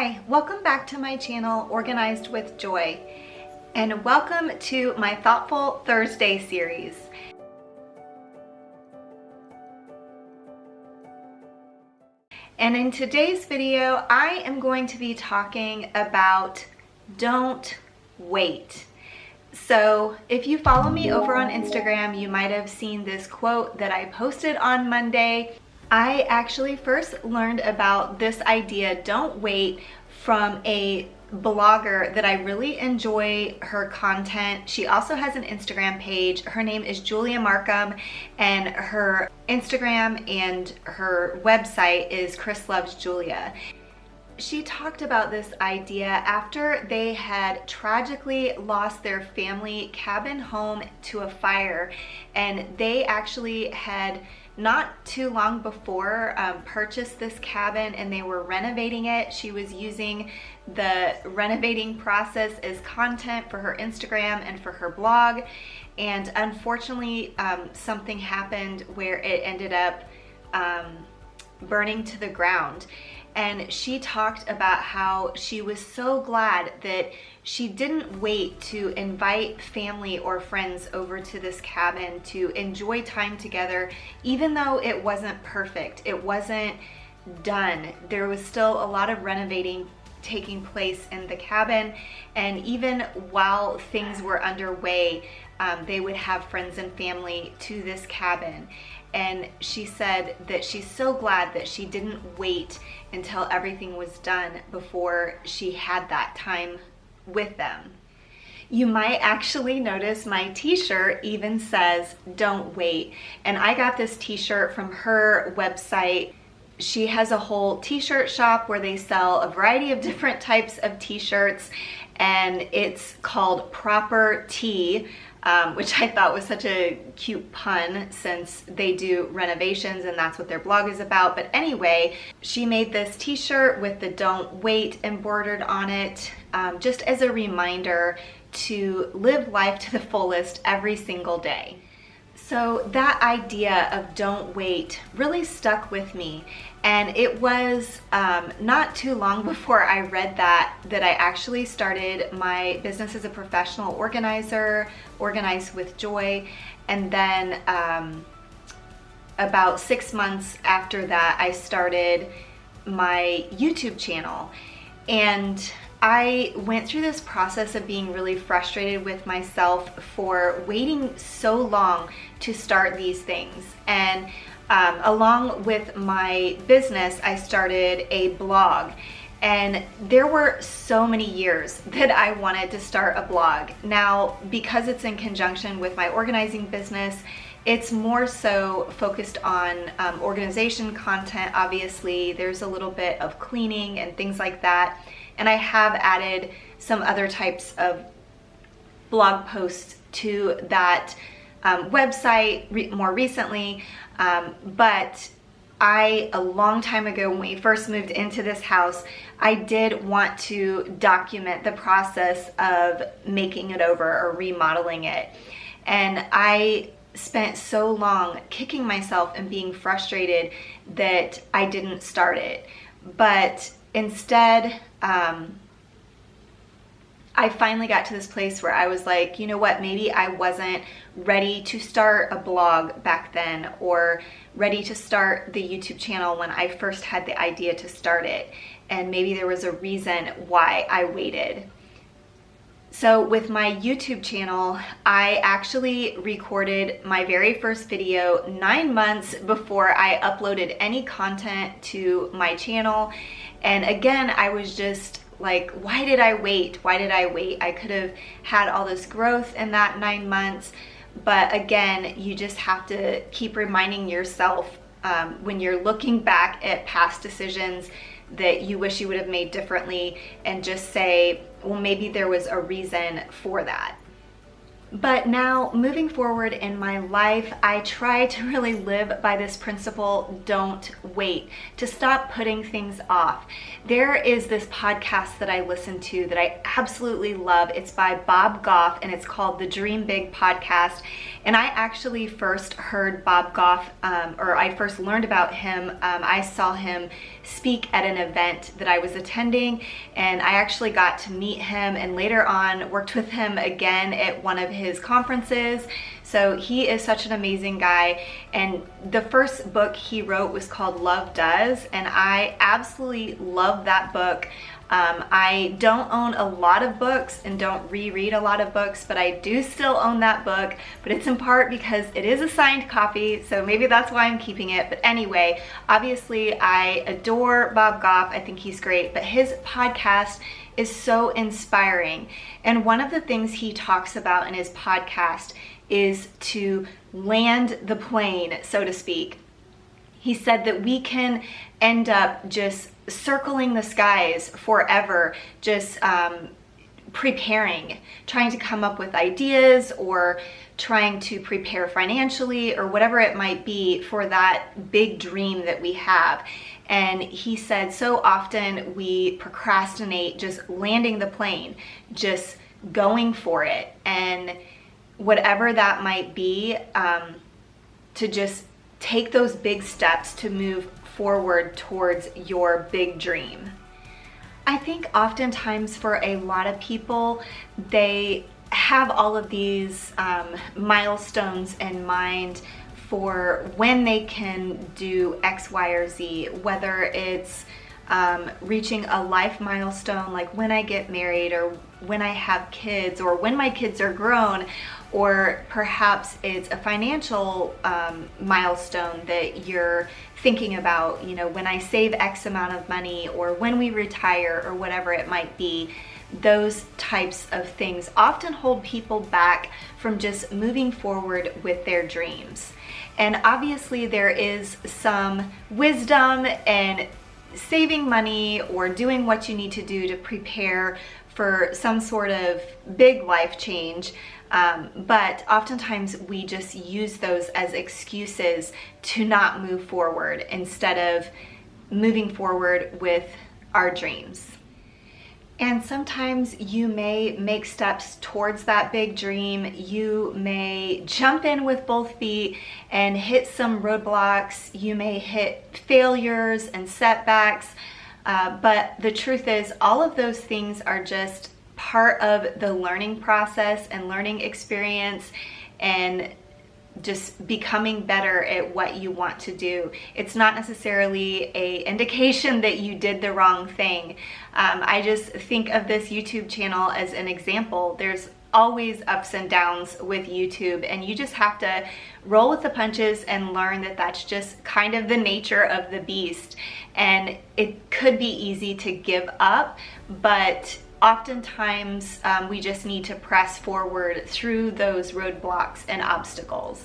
Hi, welcome back to my channel, Organized with Joy, and welcome to my Thoughtful Thursday series. And in today's video, I am going to be talking about don't wait. So if you follow me over on Instagram, you might have seen this quote that I posted on Monday. I actually first learned about this idea, don't wait, from a blogger that I really enjoy her content. She also has an Instagram page. Her name is Julia Markham, and her Instagram and her website is Chris Loves Julia. She talked about this idea after they had tragically lost their family cabin home to a fire, and they actually had not too long before purchased this cabin, and they were renovating it. She was using the renovating process as content for her Instagram and for her blog, and unfortunately something happened where it ended up burning to the ground. And she talked about how she was so glad that she didn't wait to invite family or friends over to this cabin to enjoy time together, even though it wasn't perfect. It wasn't done. There was still a lot of renovating taking place in the cabin, and even while things were underway, they would have friends and family to this cabin. And she said that she's so glad that she didn't wait until everything was done before she had that time with them. You might actually notice my t-shirt even says don't wait, and I got this t-shirt from her website. She has a whole t-shirt shop where they sell a variety of different types of t-shirts, and it's called Proper Tea, which I thought was such a cute pun since they do renovations and that's what their blog is about. But anyway, she made this t-shirt with the don't wait embroidered on it, just as a reminder to live life to the fullest every single day. So that idea of don't wait really stuck with me, and it was not too long before I read that I actually started my business as a professional organizer, Organized with Joy, and then about 6 months after that I started my YouTube channel. And I went through this process of being really frustrated with myself for waiting so long to start these things. And along with my business, I started a blog. And there were so many years that I wanted to start a blog. Now, because it's in conjunction with my organizing business, it's more so focused on organization content. Obviously, there's a little bit of cleaning and things like that. And I have added some other types of blog posts to that website more recently. But a long time ago when we first moved into this house, I did want to document the process of making it over or remodeling it. And I spent so long kicking myself and being frustrated that I didn't start it. But instead, I finally got to this place where I was like, you know what, maybe I wasn't ready to start a blog back then, or ready to start the YouTube channel when I first had the idea to start it. And maybe there was a reason why I waited. So with my YouTube channel, I actually recorded my very first video 9 months before I uploaded any content to my channel. And again, I was just like, why did I wait? Why did I wait? I could have had all this growth in that 9 months. But again, you just have to keep reminding yourself when you're looking back at past decisions that you wish you would have made differently, and just say, well, maybe there was a reason for that. But now, moving forward in my life, I try to really live by this principle, don't wait, to stop putting things off. There is this podcast that I listen to that I absolutely love. It's by Bob Goff, and it's called the Dream Big Podcast. And I actually first heard Bob Goff, or I first learned about him. I saw him speak at an event that I was attending, and I actually got to meet him and later on worked with him again at one of his conferences. So he is such an amazing guy, and the first book he wrote was called Love Does, and I absolutely love that book. I don't own a lot of books and don't reread a lot of books, but I do still own that book, but it's in part because it is a signed copy, so maybe that's why I'm keeping it. But anyway, obviously I adore Bob Goff. I think he's great, but his podcast is so inspiring. And one of the things he talks about in his podcast is to land the plane, so to speak. He said that we can end up just circling the skies forever, just preparing, trying to come up with ideas or trying to prepare financially or whatever it might be for that big dream that we have. And he said so often we procrastinate just landing the plane, just going for it, and whatever that might be, to just take those big steps to move forward towards your big dream. I think oftentimes for a lot of people, they have all of these milestones in mind for when they can do X, Y, or Z, whether it's reaching a life milestone like when I get married or when I have kids or when my kids are grown, or perhaps it's a financial milestone that you're thinking about, you know, when I save X amount of money or when we retire or whatever it might be. Those types of things often hold people back from just moving forward with their dreams. And obviously there is some wisdom in saving money or doing what you need to do to prepare for some sort of big life change. But oftentimes we just use those as excuses to not move forward instead of moving forward with our dreams. And sometimes you may make steps towards that big dream. You may jump in with both feet and hit some roadblocks. You may hit failures and setbacks. But the truth is, all of those things are just part of the learning process and learning experience and just becoming better at what you want to do. It's not necessarily an indication that you did the wrong thing. I just think of this YouTube channel as an example. There's always ups and downs with YouTube, and you just have to roll with the punches and learn that that's just kind of the nature of the beast. And it could be easy to give up, but oftentimes we just need to press forward through those roadblocks and obstacles.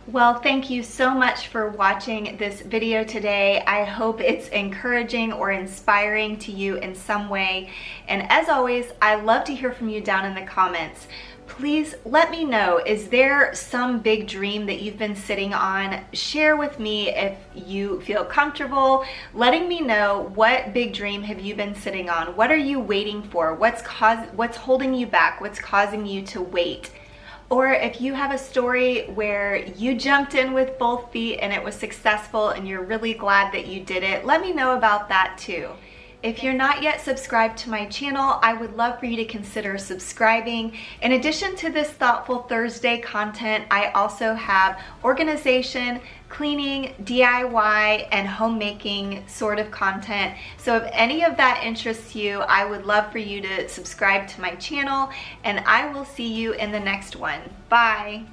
Well, thank you so much for watching this video today. I hope it's encouraging or inspiring to you in some way. And as always, I love to hear from you down in the comments. Please let me know, is there some big dream that you've been sitting on? Share with me if you feel comfortable letting me know, what big dream have you been sitting on? What are you waiting for? What's holding you back? What's causing you to wait? Or if you have a story where you jumped in with both feet and it was successful and you're really glad that you did it, let me know about that too. If you're not yet subscribed to my channel, I would love for you to consider subscribing. In addition to this Thoughtful Thursday content, I also have organization, cleaning, DIY, and homemaking sort of content. So if any of that interests you, I would love for you to subscribe to my channel, and I will see you in the next one. Bye.